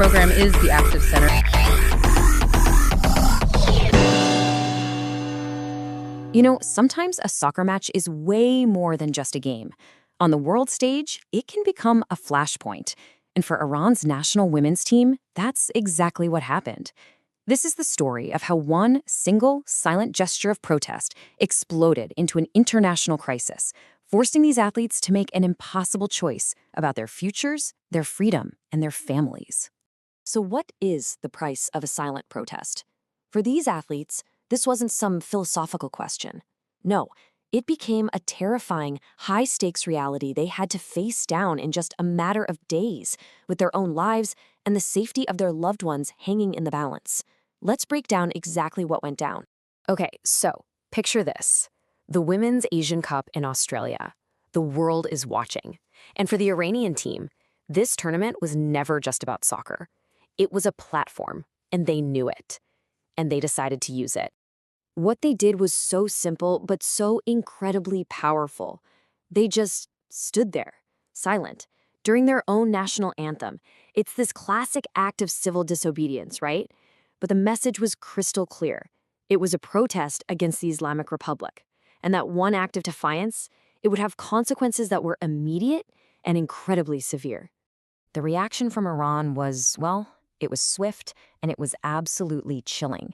program is the Active Center. You know, sometimes a soccer match is way more than just a game. On the world stage, it can become a flashpoint. And for Iran's national women's team, that's exactly what happened. This is the story of how one single, silent gesture of protest exploded into an international crisis, forcing these athletes to make an impossible choice about their futures, their freedom, and their families. So what is the price of a silent protest? For these athletes, this wasn't some philosophical question. No, it became a terrifying, high-stakes reality they had to face down in just a matter of days, with their own lives and the safety of their loved ones hanging in the balance. Let's break down exactly what went down. Okay, so picture this. The Women's Asian Cup in Australia. The world is watching. And for the Iranian team, this tournament was never just about soccer. It was a platform, and they knew it. And they decided to use it. What they did was so simple, but so incredibly powerful. They just stood there, silent, during their own national anthem. It's this classic act of civil disobedience, right? But the message was crystal clear. It was a protest against the Islamic Republic. And that one act of defiance, it would have consequences that were immediate and incredibly severe. The reaction from Iran was, well, it was swift and it was absolutely chilling.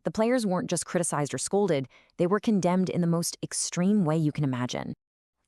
The players weren't just criticized or scolded, they were condemned in the most extreme way you can imagine.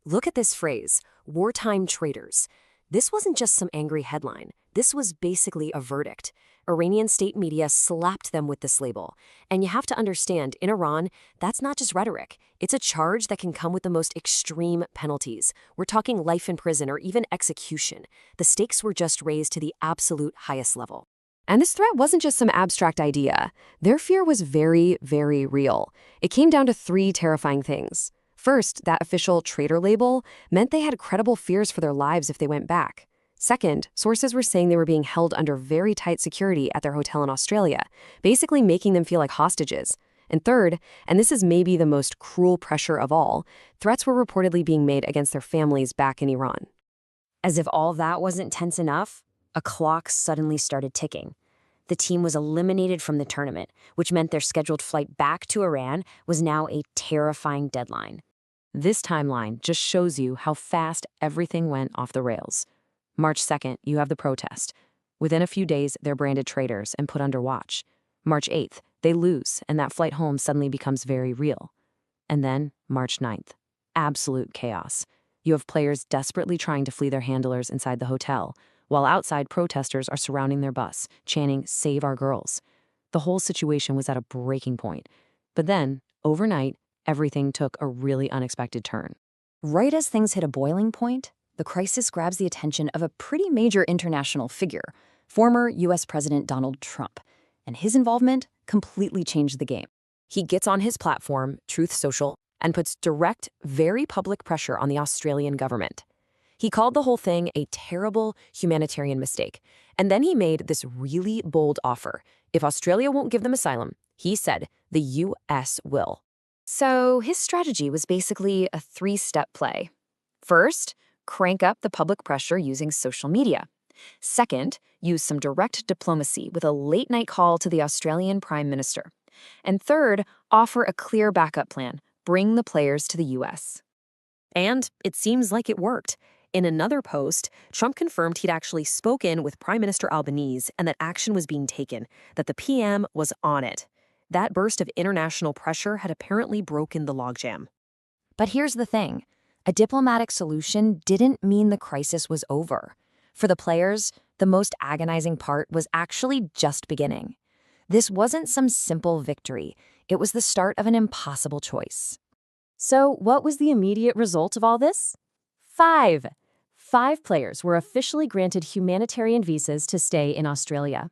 Look at this phrase, wartime traitors. This wasn't just some angry headline. This was basically a verdict. Iranian state media slapped them with this label. And you have to understand, in Iran, that's not just rhetoric. It's a charge that can come with the most extreme penalties. We're talking life in prison or even execution. The stakes were just raised to the absolute highest level. And this threat wasn't just some abstract idea. Their fear was very, very real. It came down to three terrifying things. First, that official traitor label meant they had credible fears for their lives if they went back. Second, sources were saying they were being held under very tight security at their hotel in Australia, basically making them feel like hostages. And third, and this is maybe the most cruel pressure of all, threats were reportedly being made against their families back in Iran. As if all that wasn't tense enough, a clock suddenly started ticking. The team was eliminated from the tournament, which meant their scheduled flight back to Iran was now a terrifying deadline. This timeline just shows you how fast everything went off the rails. March 2nd, you have the protest. Within a few days, they're branded traitors and put under watch. March 8th, they lose, and that flight home suddenly becomes very real. And then, March 9th, absolute chaos. You have players desperately trying to flee their handlers inside the hotel, while outside protesters are surrounding their bus, chanting, "Save our girls." The whole situation was at a breaking point. But then, overnight, everything took a really unexpected turn. Right as things hit a boiling point, the crisis grabs the attention of a pretty major international figure, former U.S. President Donald Trump, and his involvement completely changed the game. He gets on his platform, Truth Social, and puts direct, very public pressure on the Australian government. He called the whole thing a terrible humanitarian mistake. And then he made this really bold offer. If Australia won't give them asylum, he said, the U.S. will. So his strategy was basically a three-step play. First, crank up the public pressure using social media. Second, use some direct diplomacy with a late-night call to the Australian Prime Minister. And third, offer a clear backup plan. Bring the players to the U.S. And it seems like it worked. In another post, Trump confirmed he'd actually spoken with Prime Minister Albanese and that action was being taken, that the PM was on it. That burst of international pressure had apparently broken the logjam. But here's the thing. A diplomatic solution didn't mean the crisis was over. For the players, the most agonizing part was actually just beginning. This wasn't some simple victory. It was the start of an impossible choice. So what was the immediate result of all this? Five players were officially granted humanitarian visas to stay in Australia.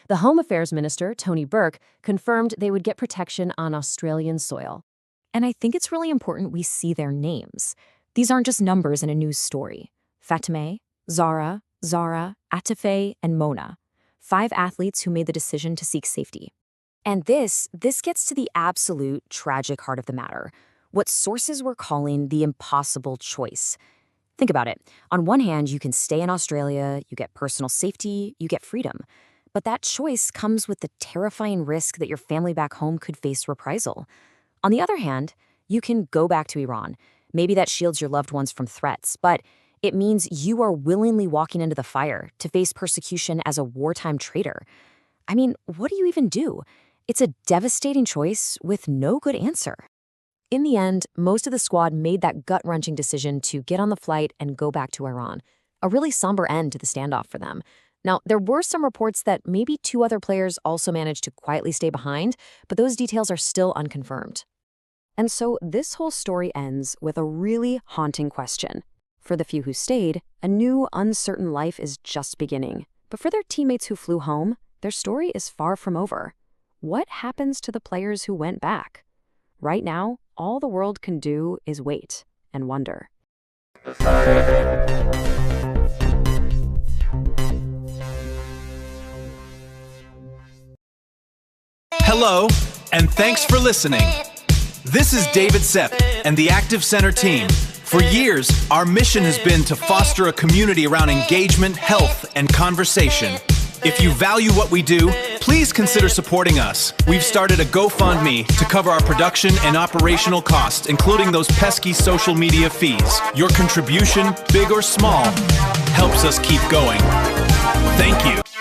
The Home Affairs Minister, Tony Burke, confirmed they would get protection on Australian soil. And I think it's really important we see their names. These aren't just numbers in a news story. Fatemeh, Zara, Atafe, and Mona. 5 athletes who made the decision to seek safety. And this gets to the absolute tragic heart of the matter, what sources were calling the impossible choice. Think about it. On one hand, you can stay in Australia, you get personal safety, you get freedom. But that choice comes with the terrifying risk that your family back home could face reprisal. On the other hand, you can go back to Iran. Maybe that shields your loved ones from threats, but it means you are willingly walking into the fire to face persecution as a wartime traitor. I mean, what do you even do? It's a devastating choice with no good answer. In the end, most of the squad made that gut-wrenching decision to get on the flight and go back to Iran. A really somber end to the standoff for them. Now, there were some reports that maybe 2 other players also managed to quietly stay behind, but those details are still unconfirmed. And so this whole story ends with a really haunting question. For the few who stayed, a new, uncertain life is just beginning. But for their teammates who flew home, their story is far from over. What happens to the players who went back? Right now, all the world can do is wait and wonder. Hello, and thanks for listening. This is David Sepp and the Active Center team. For years, our mission has been to foster a community around engagement, health, and conversation. If you value what we do, please consider supporting us. We've started a GoFundMe to cover our production and operational costs, including those pesky social media fees. Your contribution, big or small, helps us keep going. Thank you.